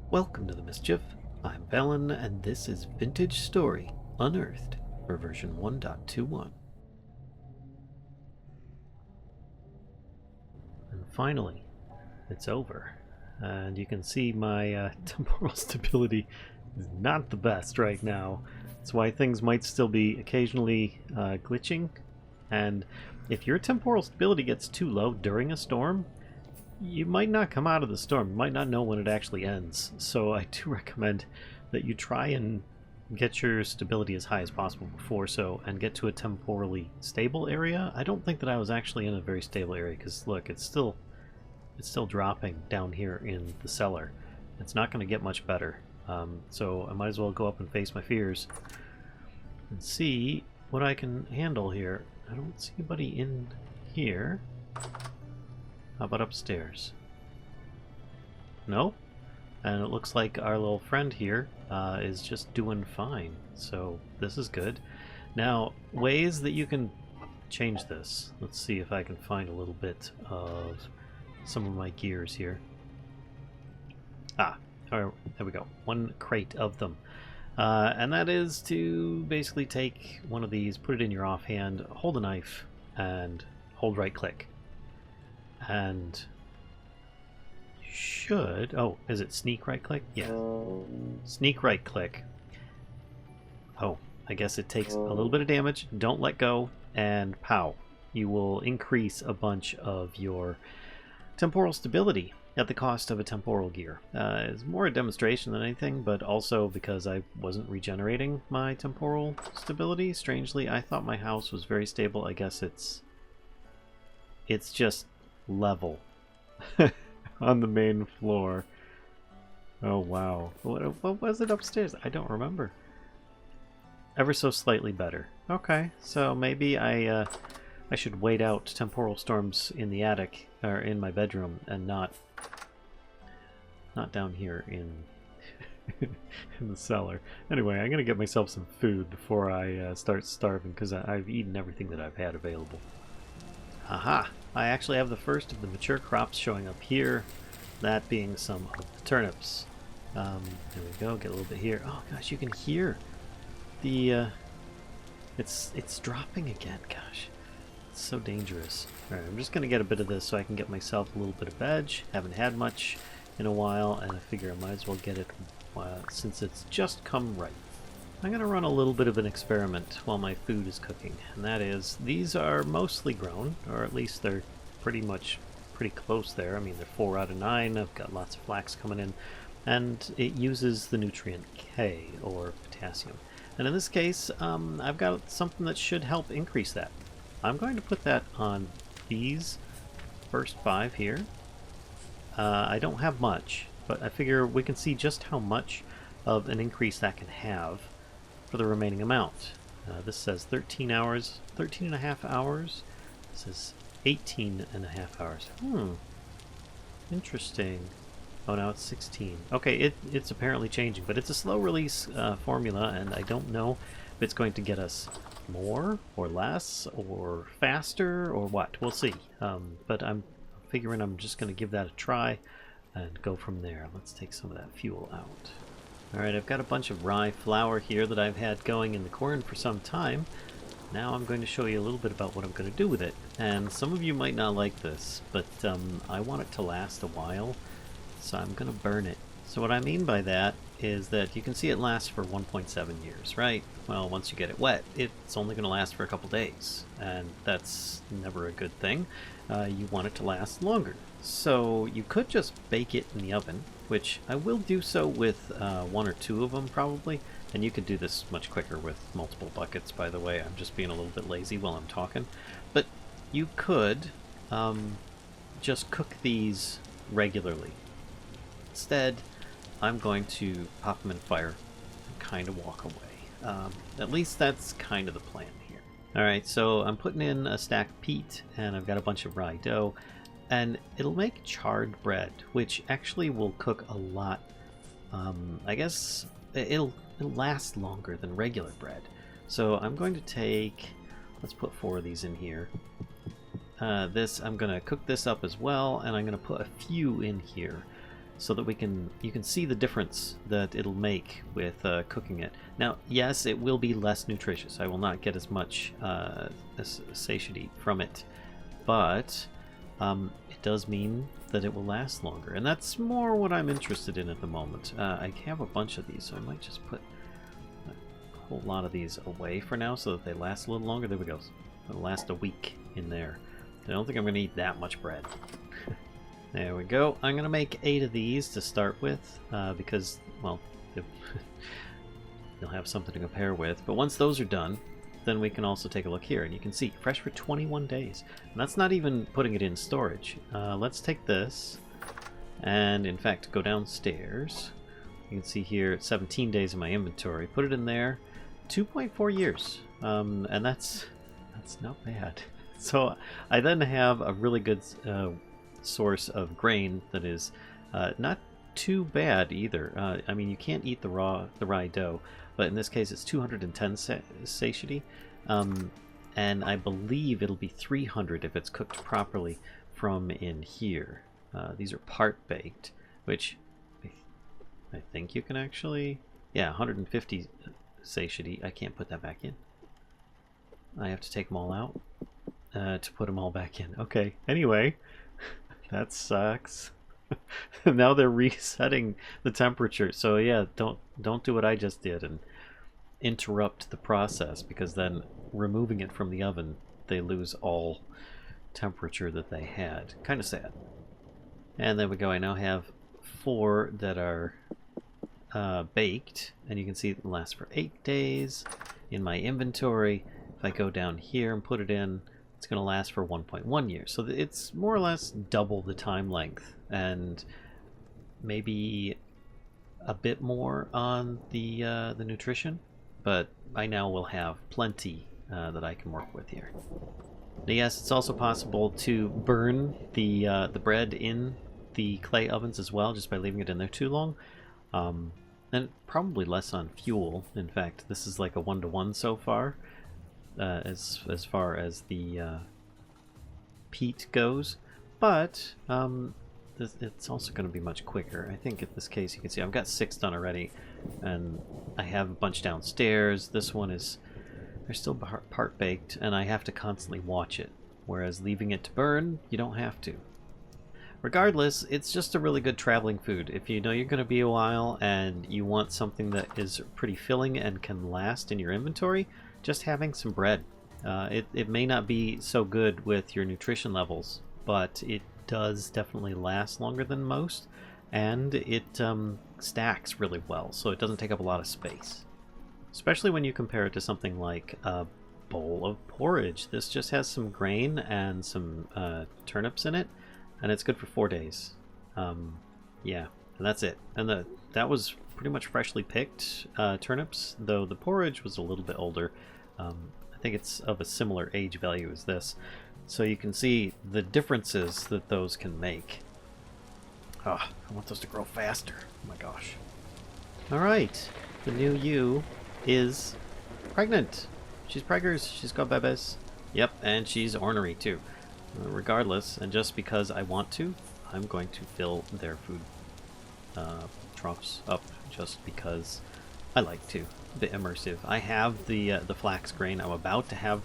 Welcome to the Mischief. I'm Velen, and this is Vintage Story Unearthed for version 1.21. And finally, it's over. And you can see my temporal stability is not the best right now. That's why things might still be occasionally glitching. And if your temporal stability gets too low during a storm, you might not come out of the storm. You might not know when it actually ends. So I do recommend that you try and get your stability as high as possible before and get to a temporally stable area. I don't think that I was actually in a very stable area because look, it's still dropping down here in the cellar. It's not going to get much better. So I might as well go up and face my fears and see what I can handle here. I don't see anybody in here. How about upstairs? No? And it looks like our little friend here is just doing fine. So this is good. Now, ways that you can change this. Let's see if I can find a little bit of some of my gears here. There we go. One crate of them. And that is to basically take one of these, put it in your offhand, hold a knife, and hold right click. And you should... Oh, is it sneak right click? Yeah. Sneak right click. Oh, I guess it takes a little bit of damage. Don't let go, and pow. You will increase a bunch of your temporal stability at the cost of a temporal gear. It's more a demonstration than anything, but also because I wasn't regenerating my temporal stability. Strangely, I thought my house was very stable. I guess it's just level on the main floor. Oh wow. What was it upstairs? I don't remember. Ever so slightly better. Okay, so maybe I should wait out temporal storms in the attic or in my bedroom and not down here in in the cellar. Anyway, I'm gonna get myself some food before I start starving because I've eaten everything that I've had available. Aha! I actually have the first of the mature crops showing up here, that being some of the turnips. There we go, get a little bit here. Oh gosh, you can hear the it's dropping again. Gosh, it's so dangerous. Alright, I'm just gonna get a bit of this so I can get myself a little bit of veg. Haven't had much in a while, and I figure I might as well get it since it's just come right. I'm going to run a little bit of an experiment while my food is cooking, and that is, these are mostly grown, or at least they're pretty close there. I mean, they're 4 out of 9, I've got lots of flax coming in, and it uses the nutrient K, or potassium. And in this case, I've got something that should help increase that. I'm going to put that on these first 5 here. I don't have much, but I figure we can see just how much of an increase that can have for the remaining amount. This says 13 hours, 13 and a half hours. This is 18 and a half hours. Interesting. Oh, now it's 16. Okay, it's apparently changing, but it's a slow release formula, and I don't know if it's going to get us more or less or faster or what. We'll see. But I'm figuring I'm just going to give that a try and go from there. Let's take some of that fuel out. Alright, I've got a bunch of rye flour here that I've had going in the corn for some time. Now I'm going to show you a little bit about what I'm going to do with it. And some of you might not like this, but I want it to last a while, so I'm going to burn it. So what I mean by that is that you can see it lasts for 1.7 years, right? Well, once you get it wet, it's only going to last for a couple days, and that's never a good thing. You want it to last longer. So you could just bake it in the oven, which I will do so with 1 or 2 of them probably, and you could do this much quicker with multiple buckets, by the way. I'm just being a little bit lazy while I'm talking. But you could just cook these regularly. Instead, I'm going to pop them in fire and kind of walk away. At least that's kind of the plan here. Alright, so I'm putting in a stack of peat, and I've got a bunch of rye dough, and it'll make charred bread, which actually will cook a lot. I guess it'll last longer than regular bread. So I'm going to take, let's put 4 of these in here. I'm going to cook this up as well, and I'm going to put a few in here. so that you can see the difference that it'll make with cooking it. Now, yes, it will be less nutritious. I will not get as much satiety from it, but it does mean that it will last longer, and that's more what I'm interested in at the moment. I have a bunch of these, so I might just put a whole lot of these away for now so that they last a little longer. There we go. It'll last a week in there. I don't think I'm going to eat that much bread. There we go. I'm going to make 8 of these to start with, because, well, you'll have something to compare with. But once those are done, then we can also take a look here, and you can see fresh for 21 days. And that's not even putting it in storage. Let's take this and, in fact, go downstairs. You can see here 17 days in my inventory. Put it in there. 2.4 years. And that's not bad. So I then have a really good source of grain that is not too bad either. I mean, you can't eat the rye dough, but in this case it's 210 satiety, and I believe it'll be 300 if it's cooked properly from in here. These are part baked, which I think you can actually, yeah, 150 satiety. I can't put that back in. I have to take them all out to put them all back in. Okay, anyway, that sucks. Now they're resetting the temperature. So yeah, don't do what I just did and interrupt the process, because then removing it from the oven, they lose all temperature that they had. Kind of sad. And there we go. I now have 4 that are baked, and you can see it lasts for 8 days in my inventory. If I go down here and put it in, it's going to last for 1.1 years. So it's more or less double the time length, and maybe a bit more on the nutrition, but I now will have plenty that I can work with here. Now, yes, it's also possible to burn the bread in the clay ovens as well, just by leaving it in there too long. And probably less on fuel. In fact, this is like a 1-to-1 so far. As far as the peat goes, but it's also going to be much quicker. I think in this case you can see I've got 6 done already, and I have a bunch downstairs. This one is, they're still part baked, and I have to constantly watch it, whereas leaving it to burn, you don't have to. Regardless, it's just a really good traveling food. If you know you're going to be a while and you want something that is pretty filling and can last in your inventory, just having some bread. It may not be so good with your nutrition levels, but it does definitely last longer than most, and it stacks really well, so it doesn't take up a lot of space. Especially when you compare it to something like a bowl of porridge. This just has some grain and some turnips in it, and it's good for 4 days. Yeah, and that's it. And that was pretty much freshly picked turnips, though the porridge was a little bit older. I think it's of a similar age value as this. So you can see the differences that those can make. Ah, I want those to grow faster. Oh my gosh. Alright, the new you is pregnant. She's preggers, she's got bebes. Yep, and she's ornery too. Regardless, and just because I want to, I'm going to fill their food troughs up just because I like to. A bit immersive. I have the flax grain. I'm about to have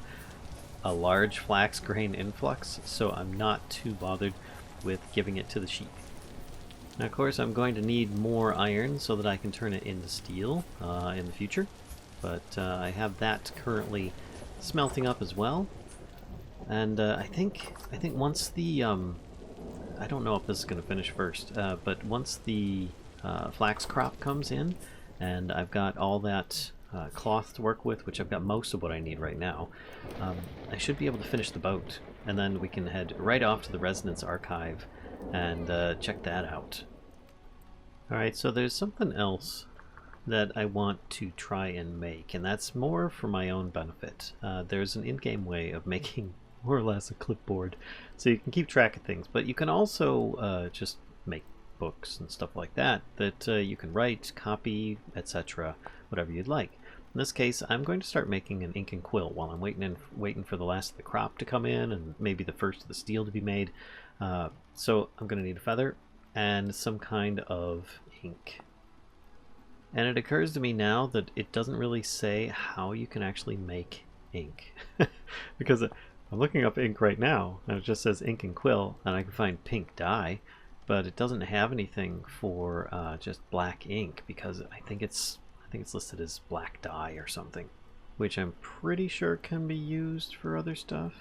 a large flax grain influx, so I'm not too bothered with giving it to the sheep. Now, of course, I'm going to need more iron so that I can turn it into steel in the future, but I have that currently smelting up as well. And I think once the I don't know if this is going to finish first, but once the flax crop comes in, and I've got all that cloth to work with, which I've got most of what I need right now, I should be able to finish the boat, and then we can head right off to the Resonance Archive and check that out. Alright, so there's something else that I want to try and make, and that's more for my own benefit. There's an in-game way of making more or less a clipboard, so you can keep track of things, but you can also just make books and stuff like that you can write, copy, etc., whatever you'd like. In this case, I'm going to start making an ink and quill while I'm waiting for the last of the crop to come in and maybe the first of the steel to be made. So I'm going to need a feather, and some kind of ink. And it occurs to me now that it doesn't really say how you can actually make ink. Because I'm looking up ink right now, and it just says ink and quill, and I can find pink dye, but it doesn't have anything for just black ink, because I think it's listed as black dye or something, which I'm pretty sure can be used for other stuff.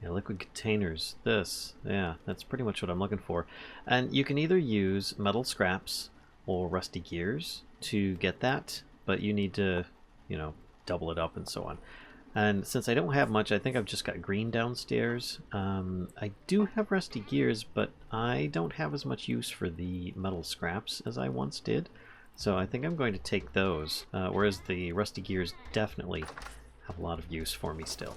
Yeah, liquid containers. This, yeah, that's pretty much what I'm looking for. And you can either use metal scraps or rusty gears to get that, but you need to, you know, double it up and so on. And since I don't have much, I think I've just got green downstairs. I do have rusty gears, but I don't have as much use for the metal scraps as I once did. So I think I'm going to take those, whereas the rusty gears definitely have a lot of use for me still.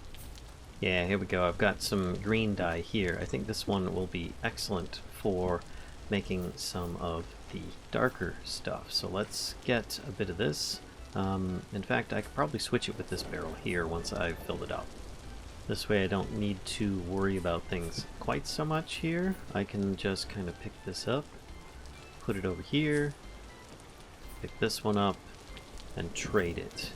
Yeah, here we go. I've got some green dye here. I think this one will be excellent for making some of the darker stuff. So let's get a bit of this. In fact, I could probably switch it with this barrel here once I've filled it up. This way I don't need to worry about things quite so much here. I can just kind of pick this up, put it over here, pick this one up, and trade it.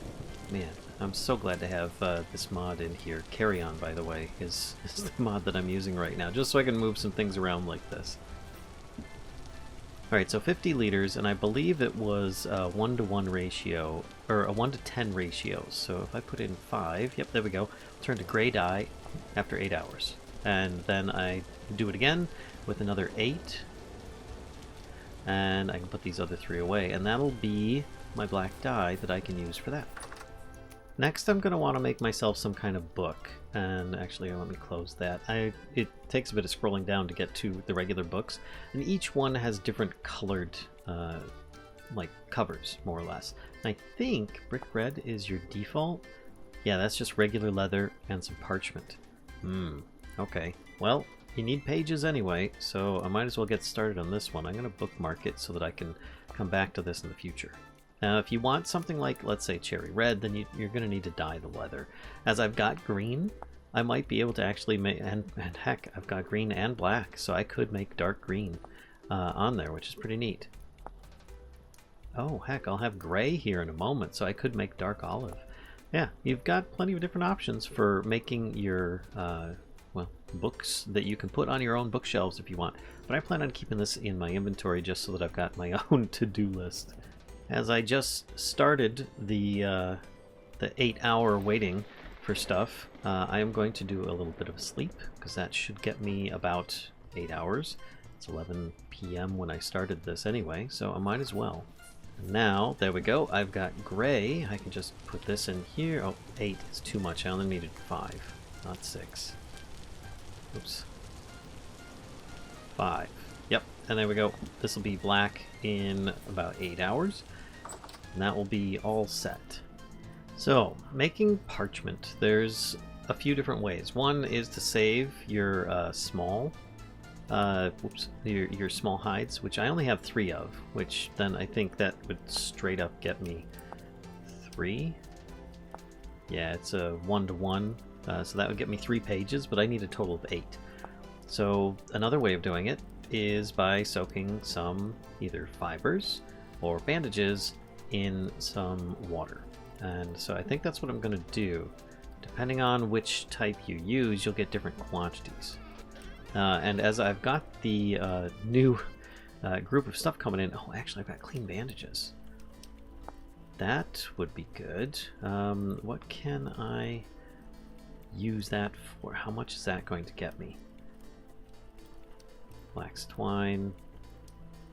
Man, I'm so glad to have this mod in here. Carry On, by the way, is the mod that I'm using right now, just so I can move some things around like this. Alright, so 50 liters, and I believe it was a 1-to-1 ratio, or a 1-to-10 ratio. So if I put in 5, yep, there we go, turn to gray dye after 8 hours. And then I do it again with another 8, and I can put these other 3 away, and that'll be my black dye that I can use for that. Next, I'm going to want to make myself some kind of book, and actually let me close that. It takes a bit of scrolling down to get to the regular books, and each one has different colored like covers, more or less. And I think brick red is your default. Yeah, that's just regular leather and some parchment. Okay. Well, you need pages anyway, so I might as well get started on this one. I'm going to bookmark it so that I can come back to this in the future. Now, if you want something like, let's say, cherry red, then you're going to need to dye the leather. As I've got green, I might be able to actually make, and heck, I've got green and black, so I could make dark green on there, which is pretty neat. Oh, heck, I'll have gray here in a moment, so I could make dark olive. Yeah, you've got plenty of different options for making your, well, books that you can put on your own bookshelves if you want. But I plan on keeping this in my inventory just so that I've got my own to-do list. As I just started the 8-hour waiting for stuff, I am going to do a little bit of sleep, because that should get me about 8 hours. It's 11 p.m. when I started this anyway, so I might as well. Now, there we go, I've got gray. I can just put this in here. Oh, 8 is too much. I only needed 5, not 6. Oops. 5. Yep, and there we go. This will be black in about 8 hours. And that will be all set. So, making parchment, there's a few different ways. One is to save your your small hides, which I only have 3 of, which then I think that would straight up get me 3. Yeah, it's a 1-to-1, so that would get me 3 pages, but I need a total of 8. So another way of doing it is by soaking some either fibers or bandages in some water. And so I think that's what I'm going to do. Depending on which type you use, you'll get different quantities. And as I've got the new group of stuff coming in, oh, actually I've got clean bandages. That would be good. What can I use that for? How much is that going to get me? Flax twine.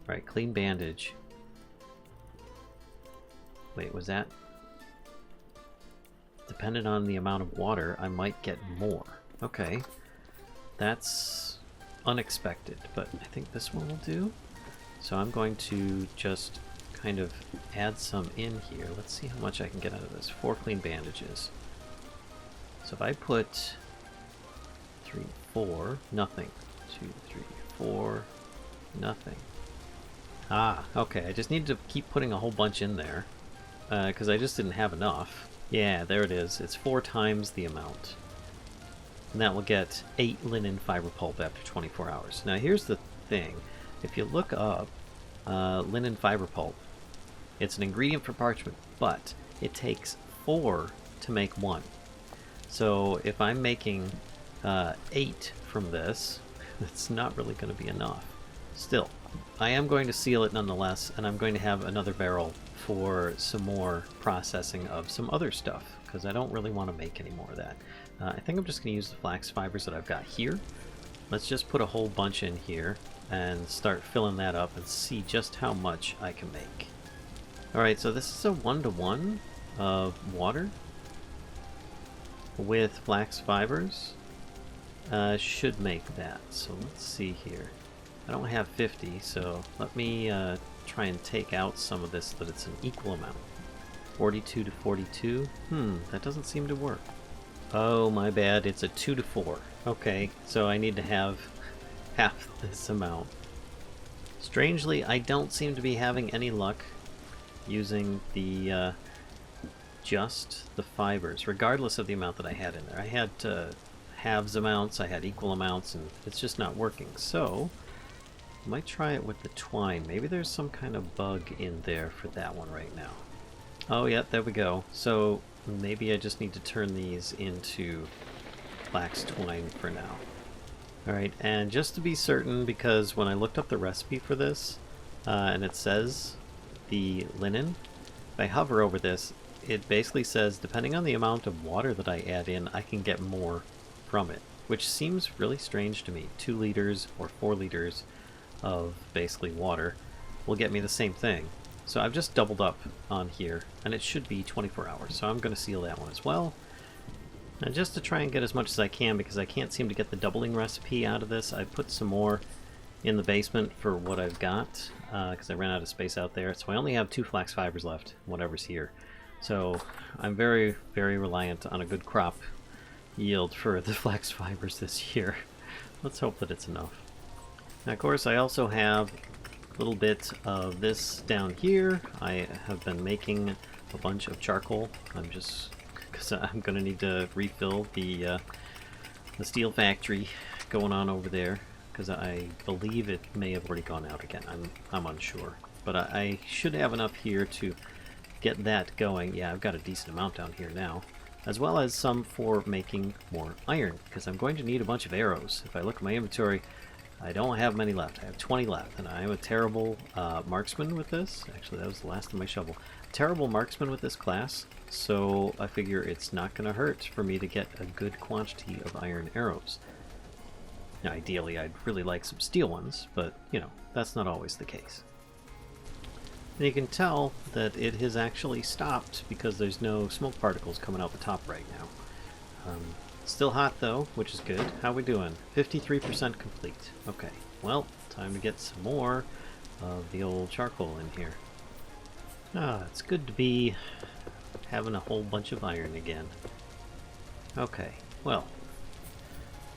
Alright, clean bandage. Wait, was that? Depending on the amount of water, I might get more. Okay. That's unexpected, but I think this one will do. So I'm going to just kind of add some in here. Let's see how much I can get out of this. 4 clean bandages. So if I put 3, 4, nothing. 2, 3, 4, nothing. Ah, okay. I just need to keep putting a whole bunch in there because I just didn't have enough. Yeah, there it is. It's 4 times the amount. And that will get 8 linen fiber pulp after 24 hours. Now here's the thing. If you look up linen fiber pulp, it's an ingredient for parchment, but it takes 4 to make 1. So if I'm making 8 from this, it's not really going to be enough. Still, I am going to seal it nonetheless, and I'm going to have another barrel for some more processing of some other stuff, because I don't really want to make any more of that. I think I'm just going to use the flax fibers that I've got here. Let's just put a whole bunch in here and start filling that up and see just how much I can make. Alright, so this is a 1-to-1 of water with flax fibers. Should make that. So let's see here. I don't have 50, so let me try and take out some of this so that it's an equal amount. 42 to 42? That doesn't seem to work. Oh, my bad. It's a 2 to 4. Okay, so I need to have half this amount. Strangely, I don't seem to be having any luck using the just the fibers, regardless of the amount that I had in there. I had halves amounts, I had equal amounts, and it's just not working. So I might try it with the twine. Maybe there's some kind of bug in there for that one right now. Oh yeah, there we go. So maybe I just need to turn these into flax twine for now. Alright, and just to be certain, because when I looked up the recipe for this, and it says the linen, if I hover over this, it basically says depending on the amount of water that I add in, I can get more from it, which seems really strange to me. 2 liters or 4 liters of basically water will get me the same thing. So I've just doubled up on here, and it should be 24 hours, so I'm going to seal that one as well. And just to try and get as much as I can, because I can't seem to get the doubling recipe out of this, I put some more in the basement for what I've got, because I ran out of space out there. So I only have 2 flax fibers left, whatever's here. So I'm very, very reliant on a good crop yield for the flax fibers this year. Let's hope that it's enough. Now, of course, I also have a little bit of this down here. I have been making a bunch of charcoal. Because I'm going to need to refill the steel factory going on over there, because I believe it may have already gone out again. I'm unsure, but I should have enough here to get that going. Yeah, I've got a decent amount down here now, as well as some for making more iron, because I'm going to need a bunch of arrows. If I look at my inventory, I don't have many left. I have 20 left, and I am a terrible marksman with this. Actually, that was the last of my shovel. Terrible marksman with this class, so I figure it's not going to hurt for me to get a good quantity of iron arrows. Now, ideally, I'd really like some steel ones, but, you know, that's not always the case. And you can tell that it has actually stopped because there's no smoke particles coming out the top right now. Still hot though, which is good. How we doing? 53% complete. Okay, well, time to get some more of the old charcoal in here. Ah, it's good to be having a whole bunch of iron again. Okay, well,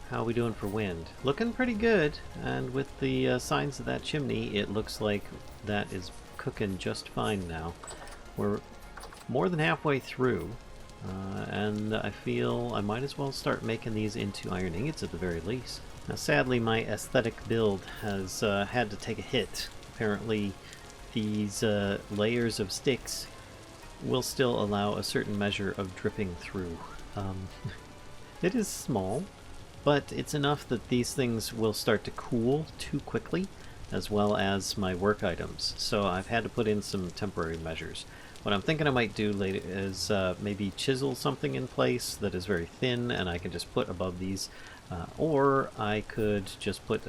how are we doing for wind? Looking pretty good, and with the signs of that chimney, it looks like that is cooking just fine now. We're more than halfway through, and I feel I might as well start making these into iron ingots at the very least. Now, sadly, my aesthetic build has had to take a hit. Apparently, these layers of sticks will still allow a certain measure of dripping through. It is small, but it's enough that these things will start to cool too quickly, as well as my work items. So I've had to put in some temporary measures. What I'm thinking I might do later is maybe chisel something in place that is very thin and I can just put above these, or I could just put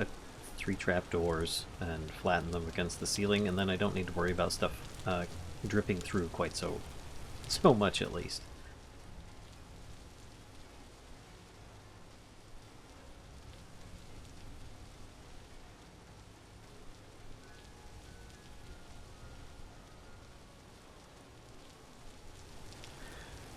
3 trapdoors and flatten them against the ceiling, and then I don't need to worry about stuff dripping through quite so much, at least.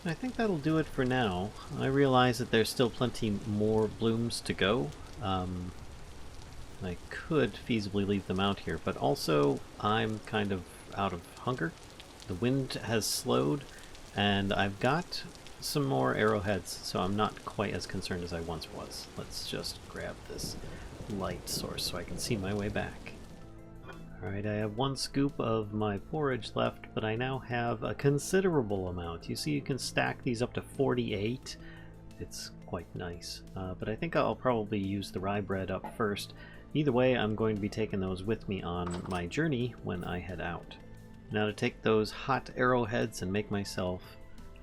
I think that'll do it for now. I realize that there's still plenty more blooms to go. I could feasibly leave them out here, but also I'm kind of out of hunger. The wind has slowed, and I've got some more arrowheads, so I'm not quite as concerned as I once was. Let's just grab this light source so I can see my way back. Alright, I have 1 scoop of my porridge left, but I now have a considerable amount. You see you can stack these up to 48. It's quite nice. But I think I'll probably use the rye bread up first. Either way, I'm going to be taking those with me on my journey when I head out. Now to take those hot arrowheads and make myself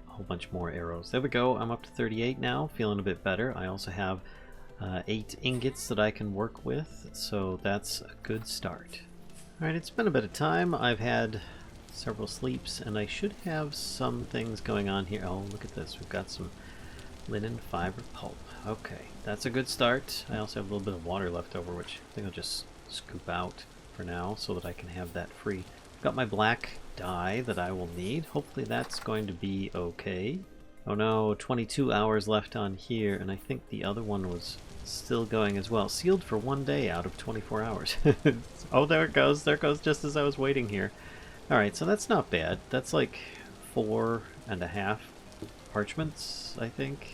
a whole bunch more arrows. There we go, I'm up to 38 now, feeling a bit better. I also have 8 ingots that I can work with, so that's a good start. Alright, it's been a bit of time. I've had several sleeps, and I should have some things going on here. Oh, look at this. We've got some linen fiber pulp. Okay, that's a good start. I also have a little bit of water left over, which I think I'll just scoop out for now so that I can have that free. I've got my black dye that I will need. Hopefully that's going to be okay. Oh no, 22 hours left on here, and I think the other one was still going as well. Sealed for 1 day out of 24 hours. Oh, there it goes. There it goes just as I was waiting here. Alright, so that's not bad. That's like 4.5 parchments, I think.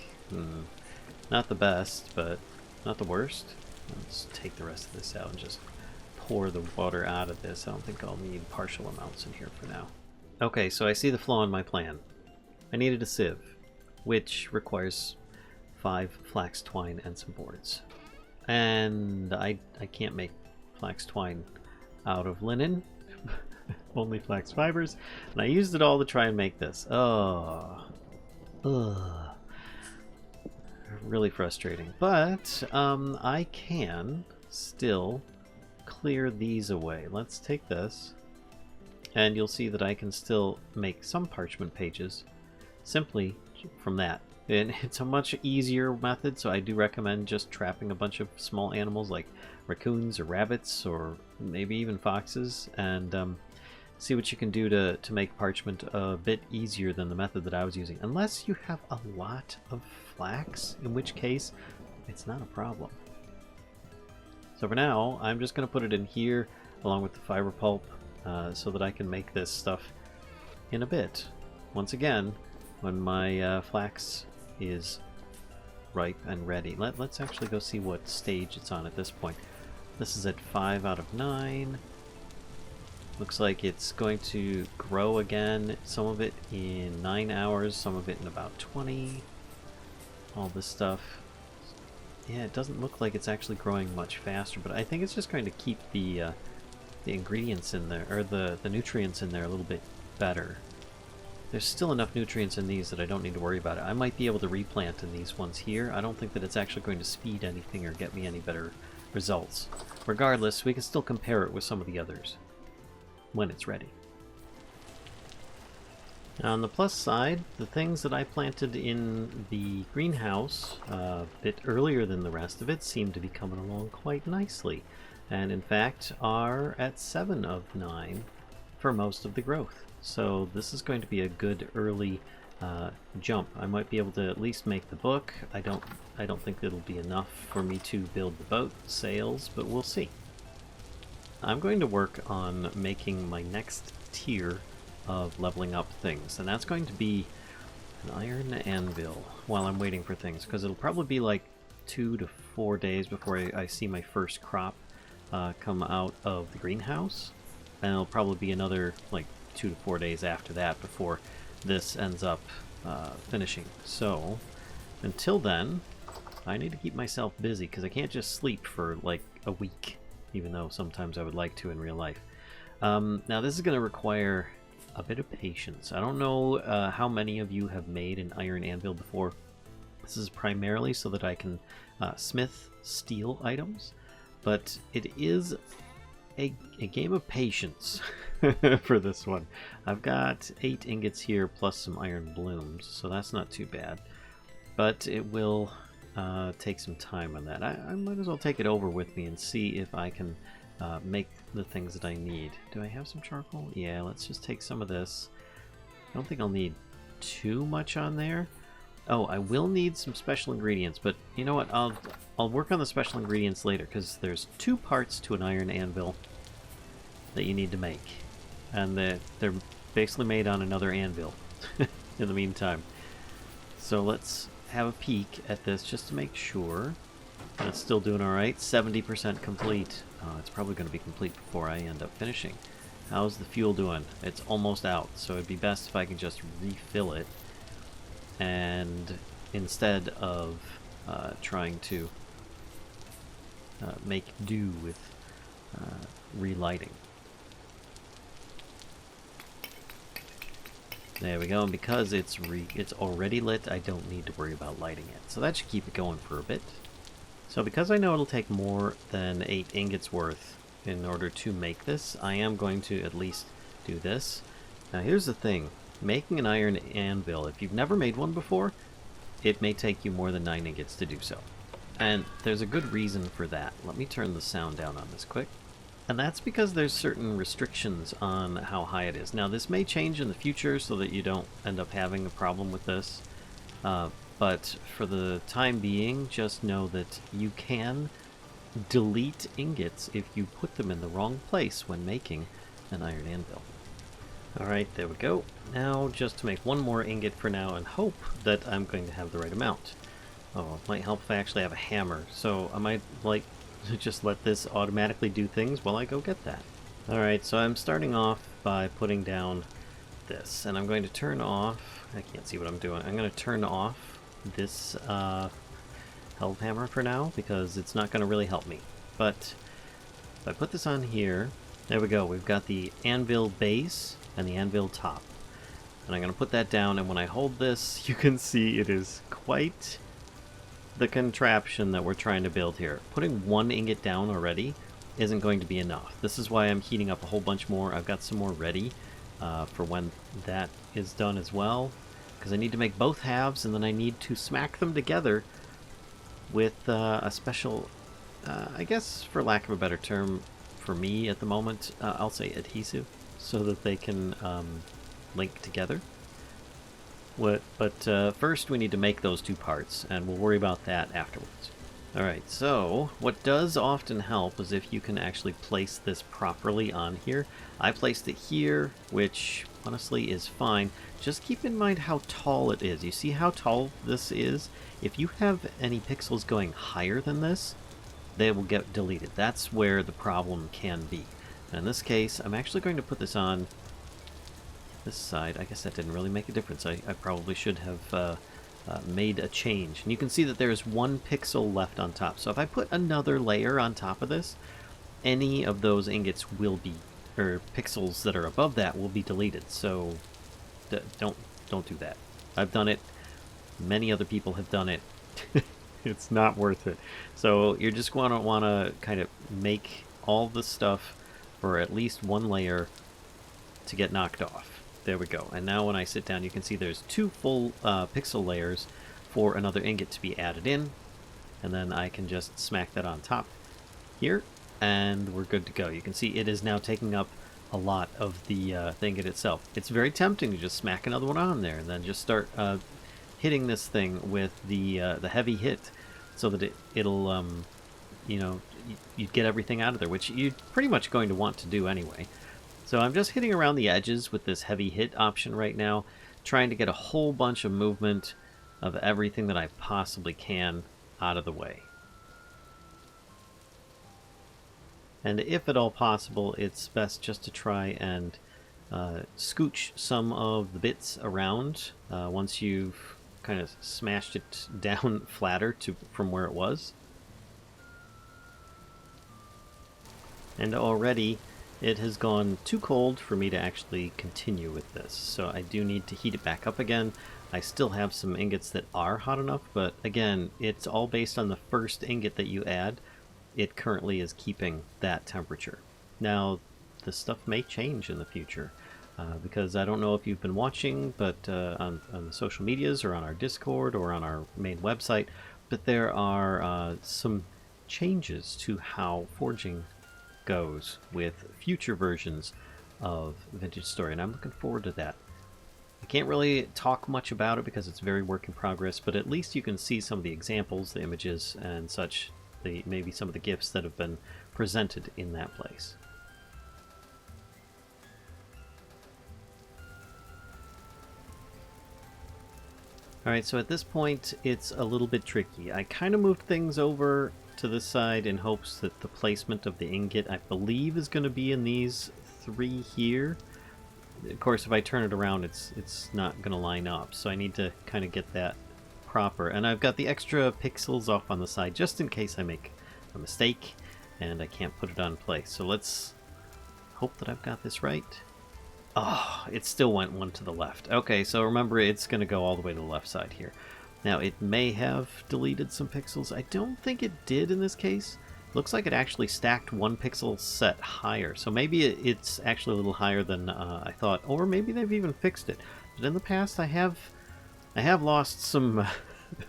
Not the best, but not the worst. Let's take the rest of this out and just pour the water out of this. I don't think I'll need partial amounts in here for now. Okay, so I see the flaw in my plan. I needed a sieve, which requires 5 flax twine and some boards. And I can't make flax twine out of linen. Only flax fibers. And I used it all to try and make this. Oh. Ugh. Really frustrating. But I can still clear these away. Let's take this. And you'll see that I can still make some parchment pages simply from that. And it's a much easier method, so I do recommend just trapping a bunch of small animals like raccoons or rabbits or maybe even foxes, and see what you can do to make parchment a bit easier than the method that I was using. Unless you have a lot of flax, in which case it's not a problem. So for now, I'm just going to put it in here along with the fiber pulp so that I can make this stuff in a bit. Once again, when my flax is ripe and ready. Let's actually go see what stage it's on at this point. This is at 5 out of 9. Looks like it's going to grow again, some of it in 9 hours, some of it in about 20. All this stuff. Yeah, it doesn't look like it's actually growing much faster, but I think it's just going to keep the ingredients in there, or the nutrients in there a little bit better. There's still enough nutrients in these that I don't need to worry about it. I might be able to replant in these ones here. I don't think that it's actually going to speed anything or get me any better results. Regardless, we can still compare it with some of the others when it's ready. Now, on the plus side, the things that I planted in the greenhouse a bit earlier than the rest of it seem to be coming along quite nicely, and in fact are at 7 of 9 for most of the growth. So this is going to be a good early jump. I might be able to at least make the book. I don't think it'll be enough for me to build the boat, sails, but we'll see. I'm going to work on making my next tier of leveling up things, and that's going to be an iron anvil while I'm waiting for things, because it'll probably be like 2 to 4 days before I see my first crop come out of the greenhouse, and it'll probably be another like 2 to 4 days after that before this ends up finishing. So until then, I need to keep myself busy because I can't just sleep for like a week, even though sometimes I would like to in real life. Now this is going to require a bit of patience. I don't know how many of you have made an iron anvil before. This is primarily so that I can smith steel items, but it is a game of patience for this one. I've got 8 ingots here plus some iron blooms, so that's not too bad. But it will take some time on that. I might as well take it over with me and see if I can make the things that I need. Do I have some charcoal? Yeah, let's just take some of this. I don't think I'll need too much on there. Oh, I will need some special ingredients, but you know what? I'll work on the special ingredients later, because there's 2 parts to an iron anvil that you need to make, and they're basically made on another anvil in the meantime. So let's have a peek at this just to make sure. And it's still doing alright. 70% complete. It's probably going to be complete before I end up finishing. How's the fuel doing? It's almost out, so it'd be best if I can just refill it. And instead of trying to make do with relighting. There we go, and because it's already lit, I don't need to worry about lighting it. So that should keep it going for a bit. So because I know it'll take more than 8 ingots worth in order to make this, I am going to at least do this. Now here's the thing, making an iron anvil, if you've never made one before, it may take you more than 9 ingots to do so. And there's a good reason for that. Let me turn the sound down on this quick. And that's because there's certain restrictions on how high it is. Now this may change in the future so that you don't end up having a problem with this. But for the time being, just know that you can delete ingots if you put them in the wrong place when making an iron anvil. Alright, there we go. Now just to make one more ingot for now and hope that I'm going to have the right amount. Oh, it might help if I actually have a hammer. So I might like to just let this automatically do things while I go get that. Alright, so I'm starting off by putting down this. And I'm going to turn off... I can't see what I'm doing. I'm going to turn off this held hammer for now because it's not going to really help me. But if I put this on here, there we go. We've got the anvil base and the anvil top. And I'm going to put that down, and when I hold this, you can see it is quite the contraption that we're trying to build here. Putting one ingot down already isn't going to be enough. This is why I'm heating up a whole bunch more. I've got some more ready for when that is done as well, because I need to make both halves, and then I need to smack them together with a special, I guess for lack of a better term for me at the moment, I'll say adhesive, so that they can link together. But first we need to make those two parts, and we'll worry about that afterwards. Alright, so what does often help is if you can actually place this properly on here. I placed it here, which honestly is fine. Just keep in mind how tall it is. You see how tall this is? If you have any pixels going higher than this, they will get deleted. That's where the problem can be. And in this case, I'm actually going to put this on this side. I guess that didn't really make a difference. I probably should have made a change. And you can see that there's 1 pixel left on top. So if I put another layer on top of this, any of those ingots will be, or pixels that are above that will be deleted. So don't do that. I've done it. Many other people have done it. It's not worth it. So you're just going to want to kind of make all the stuff for at least 1 layer to get knocked off. There we go. And now when I sit down, you can see there's 2 full pixel layers for another ingot to be added in. And then I can just smack that on top here, and we're good to go. You can see it is now taking up a lot of the ingot itself. It's very tempting to just smack another one on there and then just start hitting this thing with the heavy hit, so that it'll you know, you'd get everything out of there, which you're pretty much going to want to do anyway. So I'm just hitting around the edges with this heavy hit option right now, trying to get a whole bunch of movement of everything that I possibly can out of the way. And if at all possible, it's best just to try and scooch some of the bits around once you've kind of smashed it down flatter from where it was. And already it has gone too cold for me to actually continue with this, so I do need to heat it back up again. I still have some ingots that are hot enough, but again, it's all based on the first ingot that you add. It currently is keeping that temperature. Now, the stuff may change in the future, because I don't know if you've been watching, but on the social medias or on our Discord or on our main website, but there are some changes to how forging goes with future versions of Vintage Story, and I'm looking forward to that. I can't really talk much about it because it's very work in progress, but at least you can see some of the examples, the images, and such, maybe some of the gifts that have been presented in that place. Alright, so at this point it's a little bit tricky. I kind of moved things over to this side in hopes that the placement of the ingot, I believe, is going to be in these 3 here. Of course, if I turn it around, it's not going to line up, so I need to kind of get that proper. And I've got the extra pixels off on the side just in case I make a mistake and I can't put it on place. So let's hope that I've got this right. Oh, it still went one to the left. Okay, so remember, it's going to go all the way to the left side here. Now, it may have deleted some pixels. I don't think it did in this case. Looks like it actually stacked 1 pixel set higher. So maybe it's actually a little higher than I thought. Or maybe they've even fixed it. But in the past, I have lost some,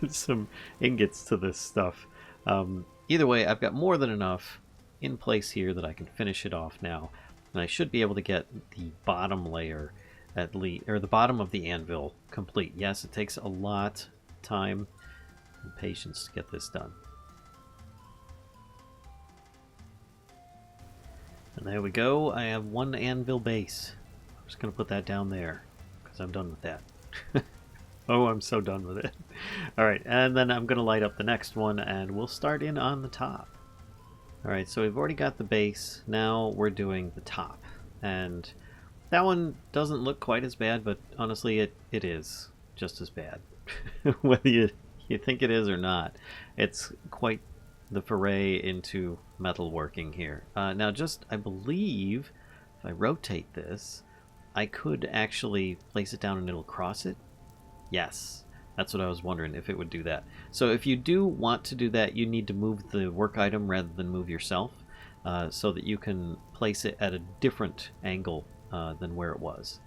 some ingots to this stuff. Either way, I've got more than enough in place here that I can finish it off now. And I should be able to get the bottom layer at least, or the bottom of the anvil complete. Yes, it takes a lot time and patience to get this done. And there we go. I have 1 anvil base. I'm just going to put that down there because I'm done with that. Oh, I'm so done with it. Alright, and then I'm going to light up the next one and we'll start in on the top. Alright, so we've already got the base. Now we're doing the top. And that one doesn't look quite as bad, but honestly it is just as bad. Whether you think it is or not, it's quite the foray into metalworking here. Now I believe if I rotate this, I could actually place it down and it'll cross it. Yes, that's what I was wondering, if it would do that. So if you do want to do that, you need to move the work item rather than move yourself, so that you can place it at a different angle than where it was.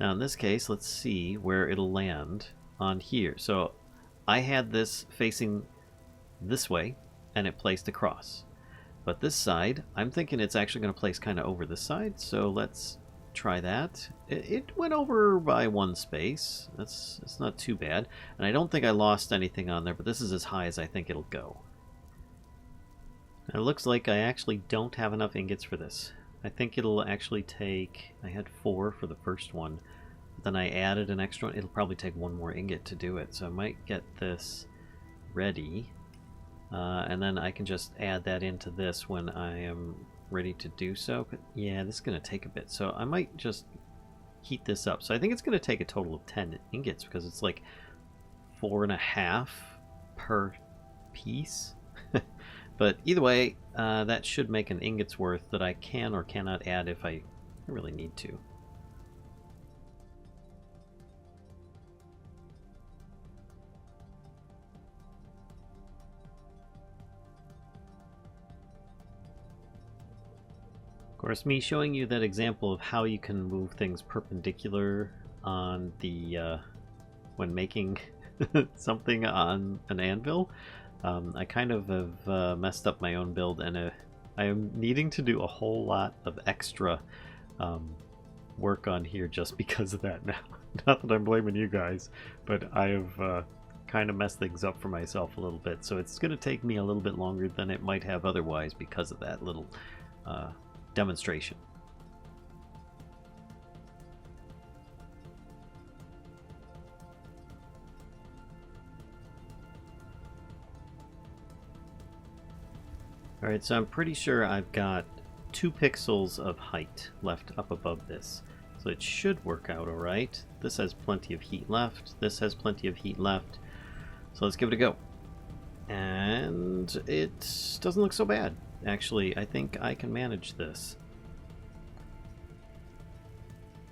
Now in this case, let's see where it'll land on here. So I had this facing this way, and it placed across. But this side, I'm thinking it's actually going to place kind of over this side, so let's try that. It went over by 1 space. It's not too bad. And I don't think I lost anything on there, but this is as high as I think it'll go. It looks like I actually don't have enough ingots for this. I think it'll actually take... I had 4 for the first one. Then I added an extra one. It'll probably take 1 more ingot to do it. So I might get this ready. And then I can just add that into this when I am ready to do so. But yeah, this is going to take a bit. So I might just heat this up. So I think it's going to take a total of 10 ingots because it's like 4.5 per piece. But either way, that should make an ingot's worth that I can or cannot add if I really need to. Of course, me showing you that example of how you can move things perpendicular on the when making something on an anvil, I kind of have messed up my own build, and I am needing to do a whole lot of extra work on here just because of that now. Not that I'm blaming you guys, but I have kind of messed things up for myself a little bit, so it's going to take me a little bit longer than it might have otherwise because of that little demonstration. Alright, so I'm pretty sure I've got 2 pixels of height left up above this. So it should work out alright. This has plenty of heat left. This has plenty of heat left. So let's give it a go. And it doesn't look so bad. Actually, I think I can manage this.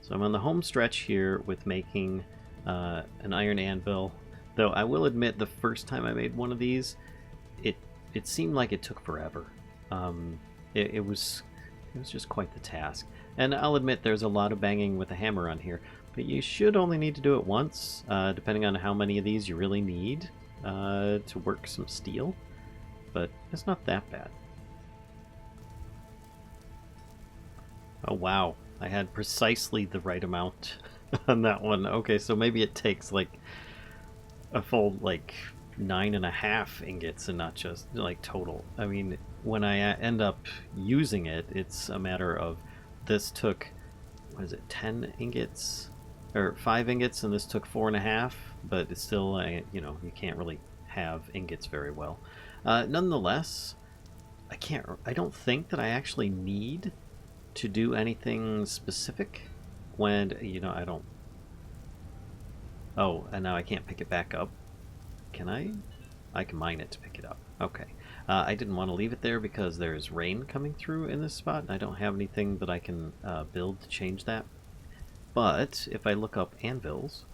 So I'm on the home stretch here with making an iron anvil. Though I will admit, the first time I made one of these, it seemed like it took forever. It was just quite the task. And I'll admit there's a lot of banging with a hammer on here, but you should only need to do it once, depending on how many of these you really need to work some steel. But it's not that bad. Oh wow, I had precisely the right amount on that one. Okay, so maybe it takes like a full 9.5 ingots and not just total. I mean, when I end up using it, it's a matter of this took, what is it, 10 ingots? Or 5 ingots, and this took 4.5, but it's still, you know, you can't really have ingots very well. Nonetheless, I don't think that I actually need to do anything specific when, you know, I don't... Oh, and now I can't pick it back up. Can I? I can mine it to pick it up. Okay. I didn't want to leave it there because there's rain coming through in this spot, and I don't have anything that I can build to change that. But if I look up anvils,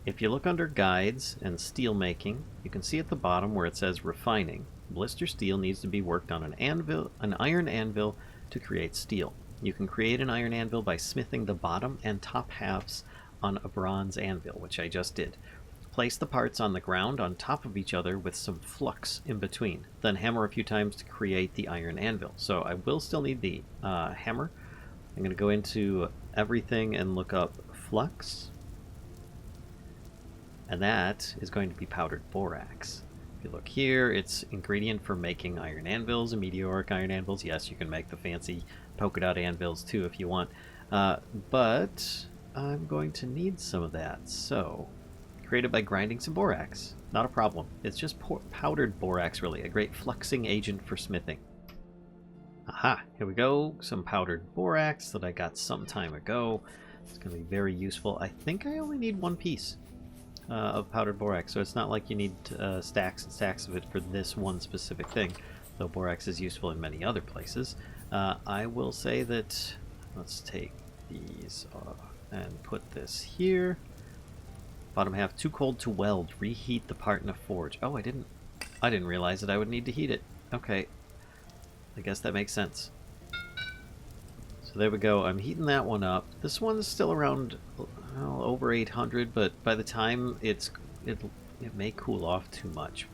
if you look under guides and steel making, you can see at the bottom where it says refining. Blister steel needs to be worked on an iron anvil to create steel. You can create an iron anvil by smithing the bottom and top halves on a bronze anvil, which I just did. Place the parts on the ground on top of each other with some flux in between. Then hammer a few times to create the iron anvil. So I will still need the hammer. I'm going to go into everything and look up flux. And that is going to be powdered borax. If you look here, it's ingredient for making iron anvils and meteoric iron anvils. Yes, you can make the fancy polka dot anvils too if you want. But I'm going to need some of that. So, created by grinding some borax. Not a problem. It's just powdered borax, really. A great fluxing agent for smithing. Aha, here we go. Some powdered borax that I got some time ago. It's going to be very useful. I think I only need one piece of powdered borax, so it's not like you need stacks and stacks of it for this one specific thing, though borax is useful in many other places. I will say that, let's take these off and put this here. Bottom half, too cold to weld. Reheat the part in a forge. Oh, I didn't realize that I would need to heat it. Okay. I guess that makes sense. So there we go. I'm heating that one up. This one's still around over 800, but by the time it may cool off too much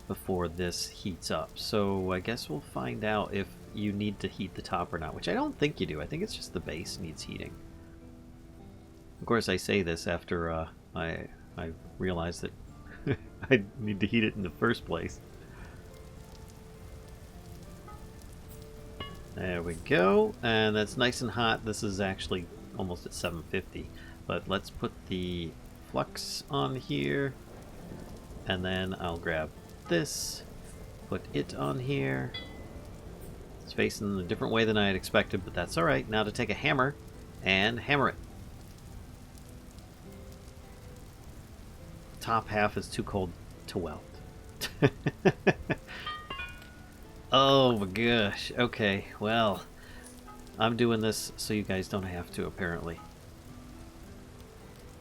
before this heats up. So I guess we'll find out if you need to heat the top or not, which I don't think you do. I think it's just the base needs heating. Of course, I say this after I realized that I need to heat it in the first place. There we go, and that's nice and hot. This is actually almost at 750, but let's put the flux on here, and then I'll grab this, put it on here. It's facing a different way than I had expected, but that's alright. Now to take a hammer and hammer it. Top half is too cold to weld. Oh my gosh. Okay, well, I'm doing this so you guys don't have to, apparently.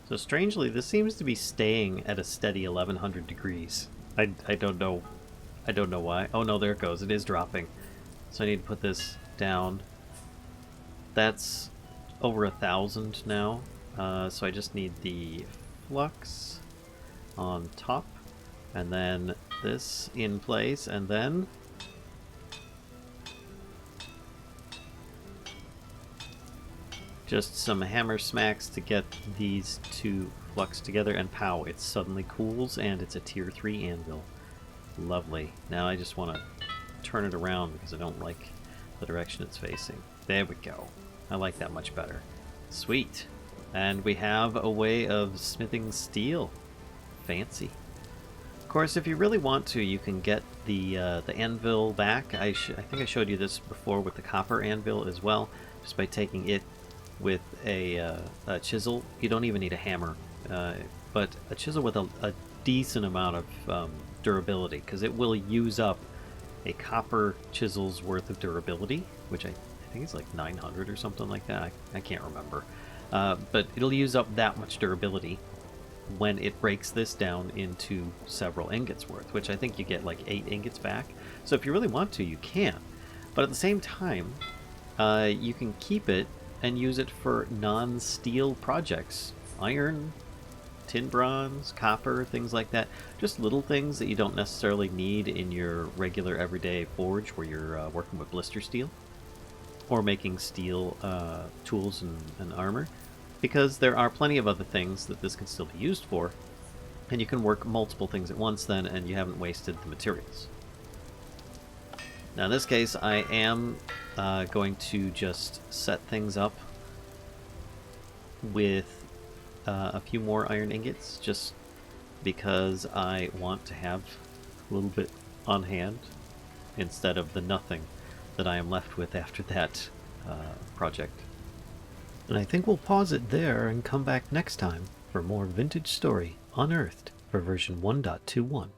So strangely, this seems to be staying at a steady 1100 degrees. I don't know why. Oh no, there it goes. It is dropping. So I need to put this down. That's over 1,000 now. So I just need the flux on top, and then this in place, and then just some hammer smacks to get these two flux together, and pow, it suddenly cools, and it's a tier 3 anvil. Lovely. Now I just want to turn it around because I don't like the direction it's facing. There we go. I like that much better. Sweet. And we have a way of smithing steel. Fancy. Of course, if you really want to, you can get the anvil back. I think I showed you this before with the copper anvil as well, just by taking it with a chisel. You don't even need a hammer, but a chisel with a decent amount of durability, because it will use up a copper chisel's worth of durability, which I think is like 900 or something like that. I can't remember. But it'll use up that much durability when it breaks this down into several ingots worth, which I think you get like 8 ingots back. So if you really want to, you can. But at the same time, you can keep it and use it for non-steel projects. Iron, tin bronze, copper, things like that. Just little things that you don't necessarily need in your regular everyday forge where you're working with blister steel or making steel tools and armor. Because there are plenty of other things that this can still be used for, and you can work multiple things at once then, and you haven't wasted the materials. Now in this case, I am going to just set things up with a few more iron ingots, just because I want to have a little bit on hand instead of the nothing that I am left with after that project. And I think we'll pause it there and come back next time for more Vintage Story Unearthed for version 1.21.